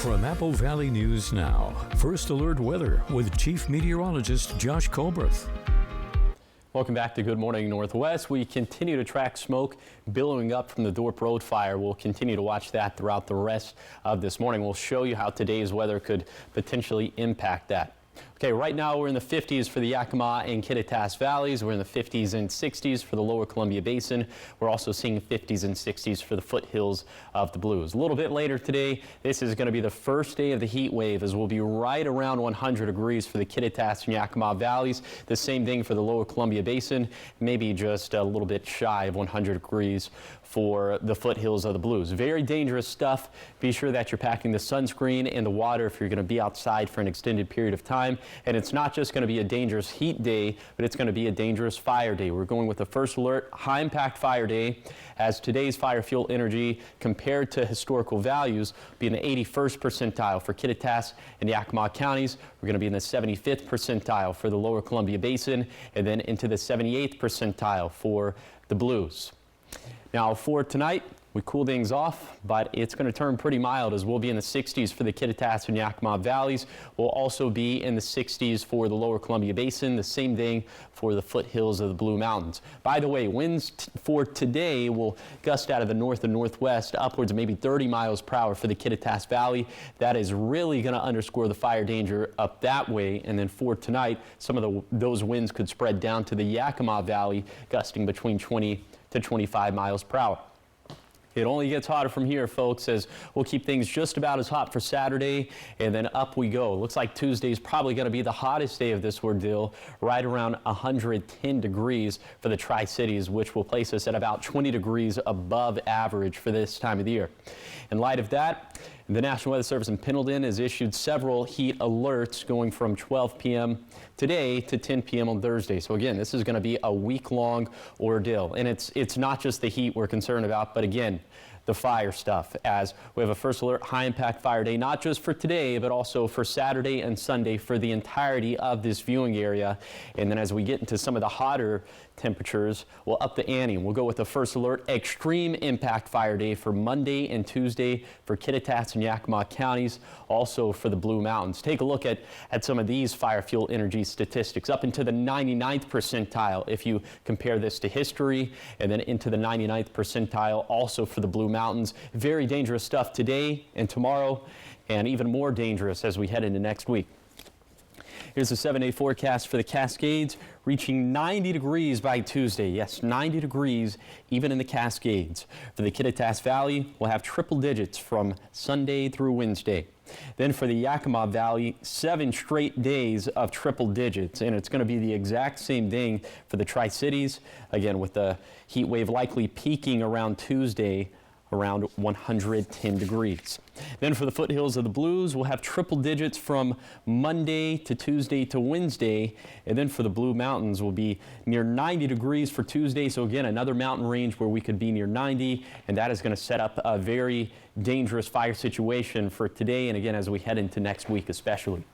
From Apple Valley News Now, First Alert Weather with Chief Meteorologist Josh Colbreth. Welcome back to Good Morning Northwest. We continue to track smoke billowing up from the Dorp Road fire. We'll continue to watch that throughout the rest of this morning. We'll show you how today's weather could potentially impact that. Okay, right now we're in the 50s for the Yakima and Kittitas valleys. We're in the 50s and 60s for the lower Columbia Basin. We're also seeing 50s and 60s for the foothills of the Blues. A little bit later today, this is going to be the first day of the heat wave, as we'll be right around 100 degrees for the Kittitas and Yakima valleys. The same thing for the lower Columbia Basin, maybe just a little bit shy of 100 degrees for the foothills of the Blues. Very dangerous stuff. Be sure that you're packing the sunscreen and the water if you're going to be outside for an extended period of time. And it's not just going to be a dangerous heat day, but it's going to be a dangerous fire day. We're going with the first alert, high impact fire day, as today's fire fuel energy compared to historical values be in the 81st percentile for Kittitas and Yakima counties. We're going to be in the 75th percentile for the lower Columbia Basin, and then into the 78th percentile for the Blues. Now for tonight, we cool things off, but it's going to turn pretty mild, as we'll be in the 60s for the Kittitas and Yakima valleys. We'll also be in the 60s for the lower Columbia Basin, the same thing for the foothills of the Blue Mountains. By the way, winds for today will gust out of the north and northwest upwards of maybe 30 miles per hour for the Kittitas Valley. That is really going to underscore the fire danger up that way. And then for tonight, some of those winds could spread down to the Yakima Valley, gusting between 20 to 25 miles per hour. It only gets hotter from here, folks, as we'll keep things just about as hot for Saturday, and then up we go. Looks like Tuesday is probably going to be the hottest day of this ordeal, right around 110 degrees for the Tri-Cities, which will place us at about 20 degrees above average for this time of the year. In light of that, the National Weather Service in Pendleton has issued several heat alerts going from 12 p.m. today to 10 p.m. on Thursday. So again, this is going to be a week-long ordeal. And it's not just the heat we're concerned about, but again, the fire stuff, as we have a first alert high impact fire day, not just for today, but also for Saturday and Sunday for the entirety of this viewing area. And then as we get into some of the hotter temperatures, we'll up the ante. We'll go with the first alert extreme impact fire day for Monday and Tuesday for Kittitas and Yakima counties, also for the Blue Mountains. Take a look at some of these fire fuel energy statistics, up into the 99th percentile if you compare this to history, and then into the 99th percentile also for the Blue Mountains. Very dangerous stuff today and tomorrow, and even more dangerous as we head into next week. Here's the 7-day forecast for the Cascades, reaching 90 degrees by Tuesday. Yes, 90 degrees even in the Cascades. For the Kittitas Valley, we'll have triple digits from Sunday through Wednesday. Then for the Yakima Valley, 7 straight days of triple digits, and it's going to be the exact same thing for the Tri-Cities, again with the heat wave likely peaking around Tuesday around 110 degrees. Then for the foothills of the Blues, we'll have triple digits from Monday to Tuesday to Wednesday. And then for the Blue Mountains, we'll be near 90 degrees for Tuesday. So again, another mountain range where we could be near 90. And that is going to set up a very dangerous fire situation for today. And again, as we head into next week especially.